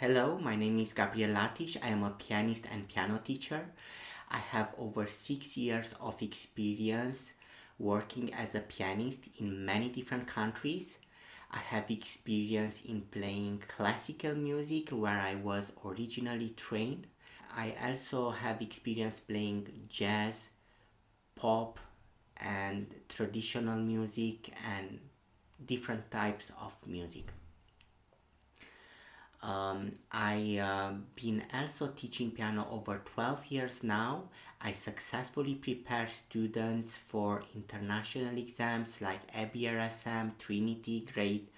Hello, my name is Gabriel Latiş. I am a pianist and piano teacher. I have over 6 years of experience working as a pianist in many different countries. I have experience in playing classical music where I was originally trained. I also have experience playing jazz, pop, and traditional music and different types of music. I've been also teaching piano over 12 years now. I successfully prepare students for international exams like ABRSM, Trinity, grade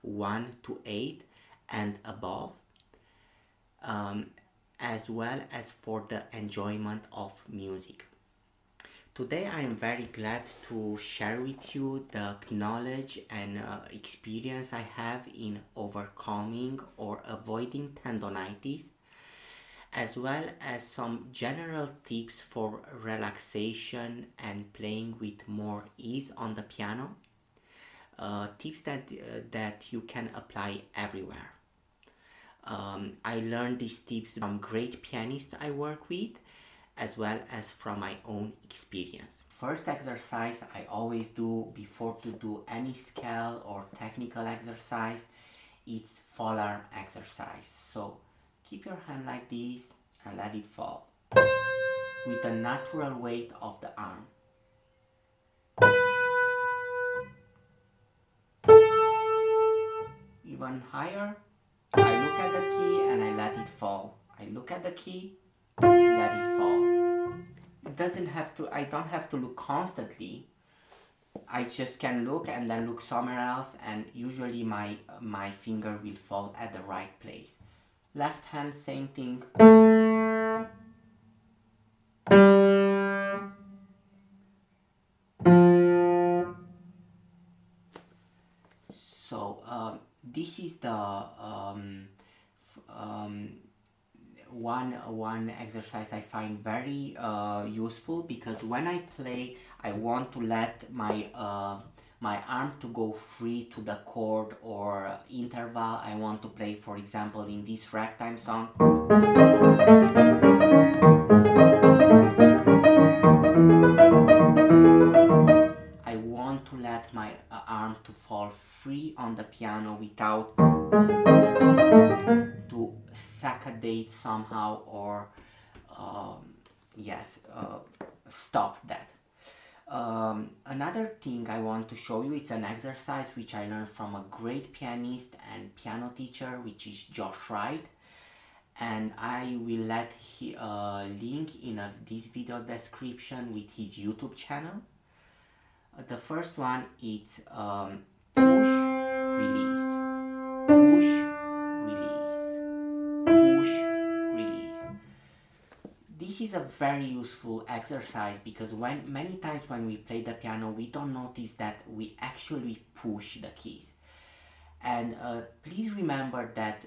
1 to 8 and above, as well as for the enjoyment of music. Today I am very glad to share with you the knowledge and experience I have in overcoming or avoiding tendinitis, as well as some general tips for relaxation and playing with more ease on the piano. Tips that you can apply everywhere. I learned these tips from great pianists I work with, as well as from my own experience. First exercise I always do before to do any scale or technical exercise, it's fall arm exercise. So keep your hand like this and let it fall with the natural weight of the arm. Even higher, I look at the key and I let it fall. I look at the key, let it fall. I don't have to look constantly. I just can look and then look somewhere else, and usually my finger will fall at the right place. Left hand, same thing. So this is the one exercise I find very useful, because when I play I want to let my arm to go free to the chord or interval I want to play. For example, in this ragtime song, I want to let my arm to fall free on the piano without to saccadate somehow or stop that. Another thing I want to show you, it's an exercise which I learned from a great pianist and piano teacher, which is Wright, and I will let link in this video description with his YouTube channel. The first one is push, release, push, release, push, release. This is a very useful exercise because many times when we play the piano we don't notice that we actually push the keys. And please remember that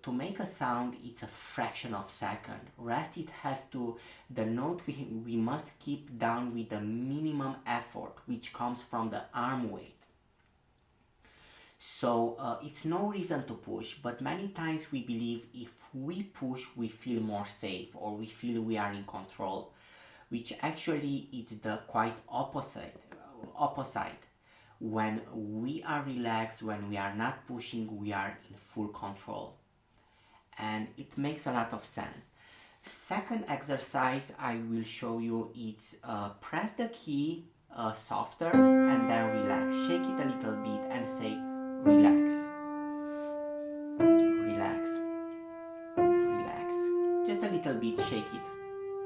to make a sound, it's a fraction of a second. Rest it has to, the note we must keep down with the minimum effort, which comes from the arm weight. So it's no reason to push, but many times we believe if we push we feel more safe or we feel we are in control, which actually is the quite opposite. When we are relaxed, when we are not pushing, we are in full control. And it makes a lot of sense. Second exercise I will show you, it's press the key softer and then relax. Shake it a little bit and say relax, relax, relax. Just a little bit, shake it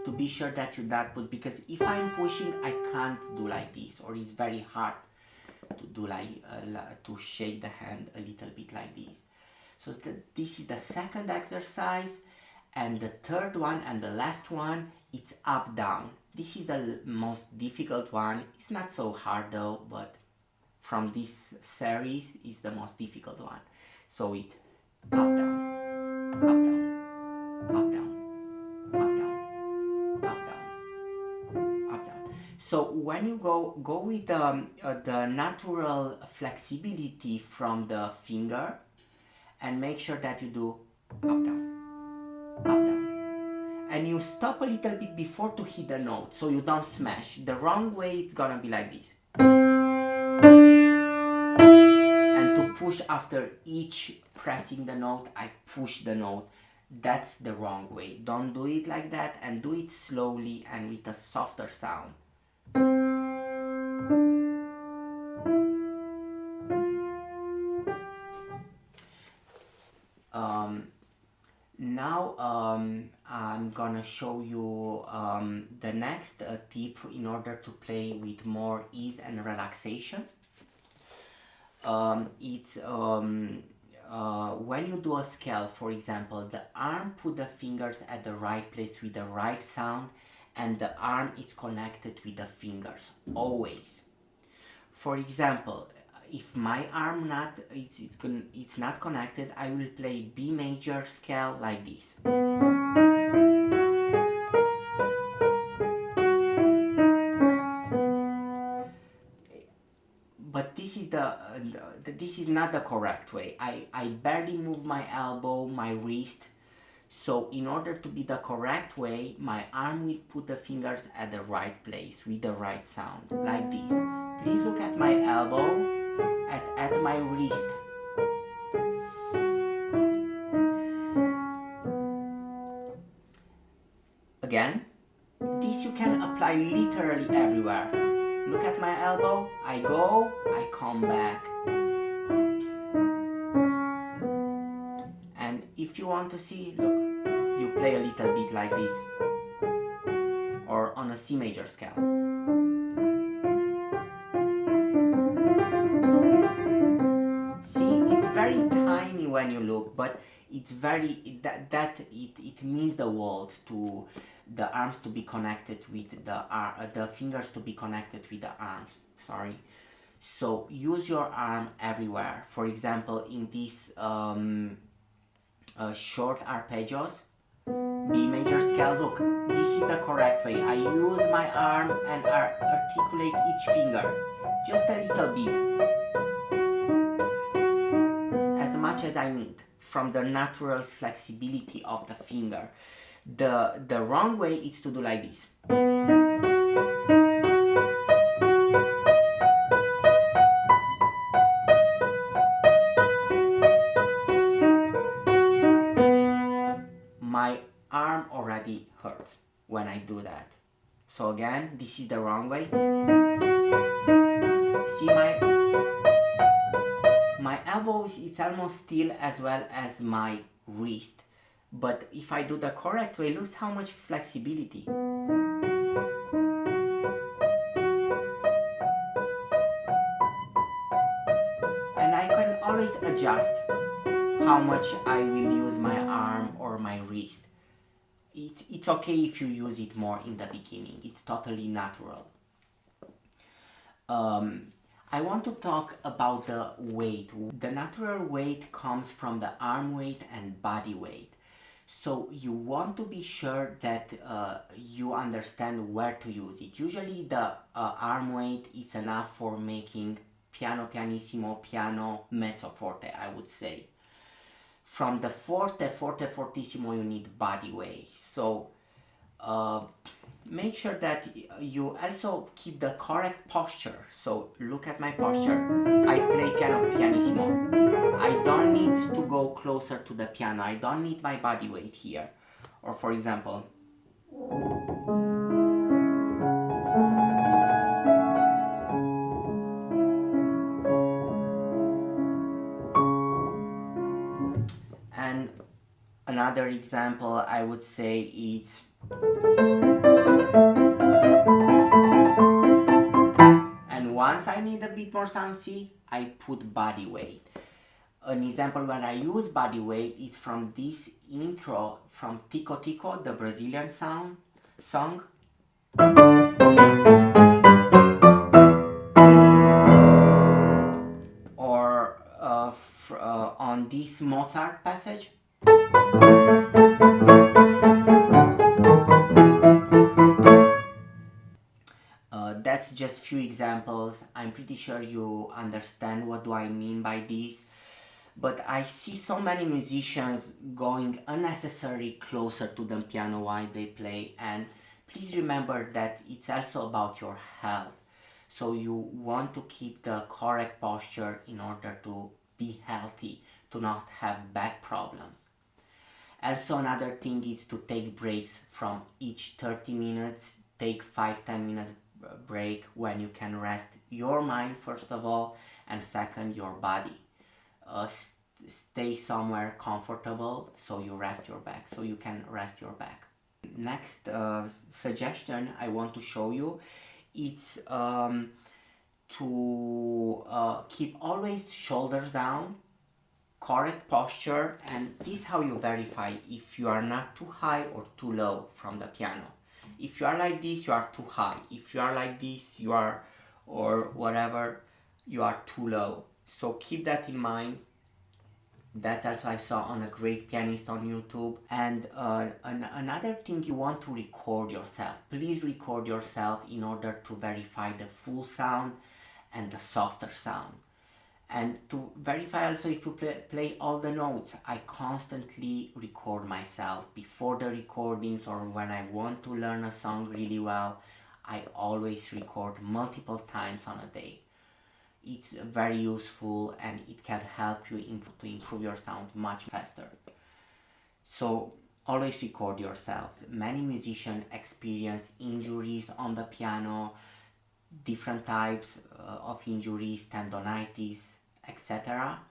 to be sure that you don't put, because if I'm pushing I can't do like this, or it's very hard to do to shake the hand a little bit like this. So this is the second exercise. And the third one and the last one, it's up down. This is the most difficult one. It's not so hard though, but from this series is the most difficult one. So it's up down, up down, up down, up down, up down, up down. So when you go with the natural flexibility from the finger, and make sure that you do up, down, up, down. And you stop a little bit before to hit the note, so you don't smash. The wrong way, it's gonna be like this. And to push after each pressing the note, I push the note. That's the wrong way. Don't do it like that, and do it slowly and with a softer sound. Now I'm gonna show you the next tip in order to play with more ease and relaxation. It's when you do a scale, for example, the arm put the fingers at the right place with the right sound, and the arm is connected with the fingers, always. For example, if my arm it's not connected, I will play B major scale like this. But this is this is not the correct way. I barely move my elbow, my wrist. So in order to be the correct way, my arm will put the fingers at the right place with the right sound, like this. Please look at my elbow, at my wrist. Again, this you can apply literally everywhere. Look at my elbow, I go, I come back. And if you want to see, look, you play a little bit like this, or on a C major scale. See, it's very tiny when you look, but it's very, it means the world to the arms to be connected with the fingers to be connected with the arms, sorry. So use your arm everywhere. For example, in these short arpeggios, B major scale, look, this is the correct way. I use my arm and articulate each finger, just a little bit, as much as I need, from the natural flexibility of the finger. The wrong way is to do like this. My arm already hurts when I do that. So again, this is the wrong way. See, my elbow is almost still as well as my wrist. But if I do the correct way, look how much flexibility. And I can always adjust how much I will use my arm or my wrist. It's okay if you use it more in the beginning. It's totally natural. I want to talk about the weight. The natural weight comes from the arm weight and body weight. So you want to be sure that you understand where to use it. Usually the arm weight is enough for making piano pianissimo, piano mezzo forte, I would say. From the forte, forte, fortissimo, you need body weight. So make sure that you also keep the correct posture. So look at my posture. I play piano pianissimo. I don't need to go closer to the piano. I don't need my body weight here. Or for example, and another example I would say is once I need a bit more sound, see, I put body weight. An example when I use body weight is from this intro from Tico Tico, the Brazilian song. Or on this Mozart passage. That's just few examples. I'm pretty sure you understand what do I mean by this. But I see so many musicians going unnecessarily closer to the piano while they play, and please remember that it's also about your health. So you want to keep the correct posture in order to be healthy, to not have back problems. Also, another thing is to take breaks from each 30 minutes. Take 5-10 minutes break when you can rest your mind first of all, and second your body. Stay somewhere comfortable so you rest your back, so you can rest your back. Next suggestion I want to show you, it's to keep always shoulders down, correct posture, and this is how you verify if you are not too high or too low from the piano. If you are like this, you are too high. If you are like this, you are, or whatever, you are too low. So keep that in mind. That's also I saw on a great pianist on YouTube. And another thing, you want to record yourself. Please record yourself in order to verify the full sound and the softer sound. And to verify also if you play all the notes. I constantly record myself before the recordings, or when I want to learn a song really well, I always record multiple times on a day. It's very useful and it can help you to improve your sound much faster. So always record yourself. Many musicians experience injuries on the piano, different types of injuries, tendinitis, etc.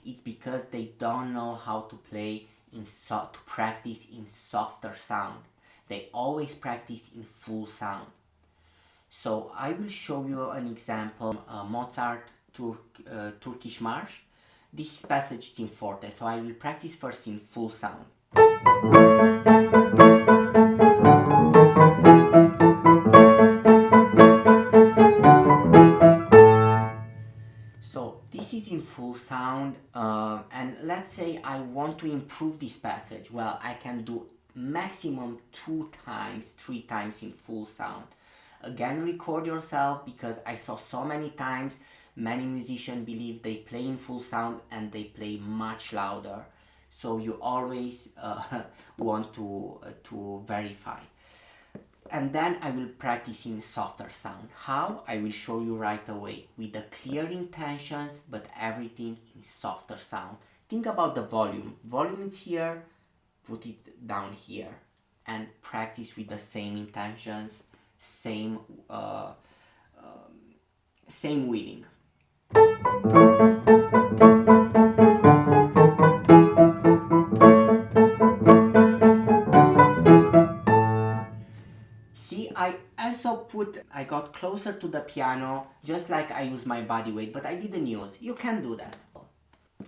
It's because they don't know how to play to practice in softer sound. They always practice in full sound. So I will show you an example, Mozart Turkish March. This passage is in forte, so I will practice first in full sound. So this is in full sound, and let's say I want to improve this passage. Well, I can do maximum 2 times, 3 times in full sound. Again, record yourself, because I saw so many times many musicians believe they play in full sound and they play much louder. So you always want to verify. And then I will practice in softer sound. How? I will show you right away, with the clear intentions, but everything in softer sound. Think about the volume. Volume is here, put it down here, and practice with the same intentions, same willing. See, I got closer to the piano, just like I use my body weight, but I didn't use. You can do that.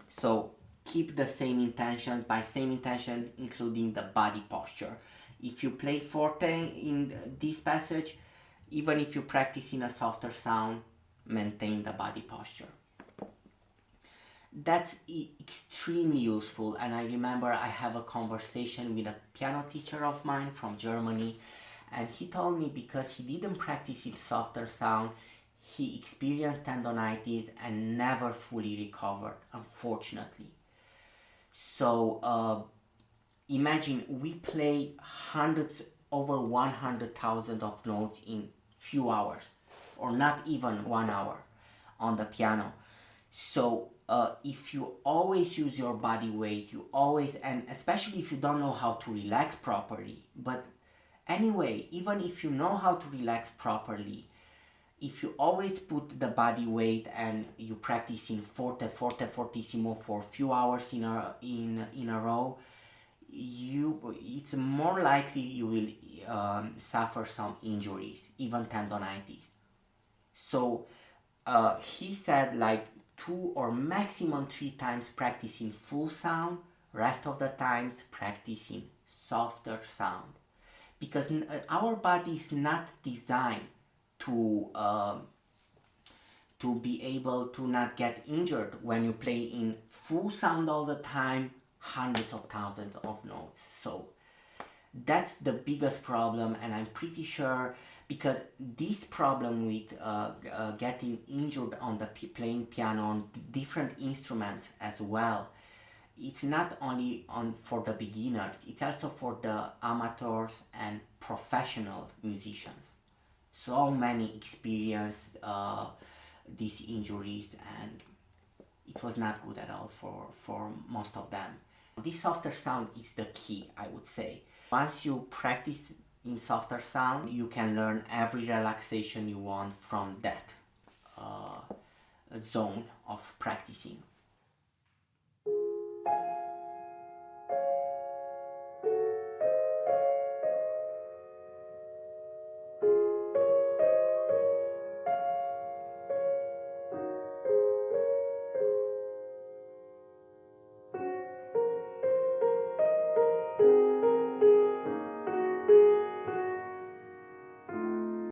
So keep the same intentions, by same intention including the body posture. If you play forte in this passage, even if you practice in a softer sound, maintain the body posture. That's extremely useful, and I remember I have a conversation with a piano teacher of mine from Germany, and he told me because he didn't practice in softer sound, he experienced tendonitis and never fully recovered, unfortunately. So imagine we play hundreds, over 100,000 of notes in few hours, or not even 1 hour on the piano. So if you always use your body weight, you always, and especially if you don't know how to relax properly, but anyway, even if you know how to relax properly, if you always put the body weight and you practice in forte, forte, fortissimo for a few hours in a row, it's more likely you will suffer some injuries, even tendonitis. So he said like 2 or maximum 3 times practice in full sound, rest of the times practice in softer sound, because our body is not designed to be able to not get injured when you play in full sound all the time, hundreds of thousands of notes. So That's the biggest problem, and I'm pretty sure because this problem with getting injured on the playing piano on different instruments as well, it's not only on for the beginners, it's also for the amateurs and professional musicians. So many experienced these injuries, and it was not good at all for most of them. This softer sound is the key, I would say. Once you practice in softer sound, you can learn every relaxation you want from that zone of practicing.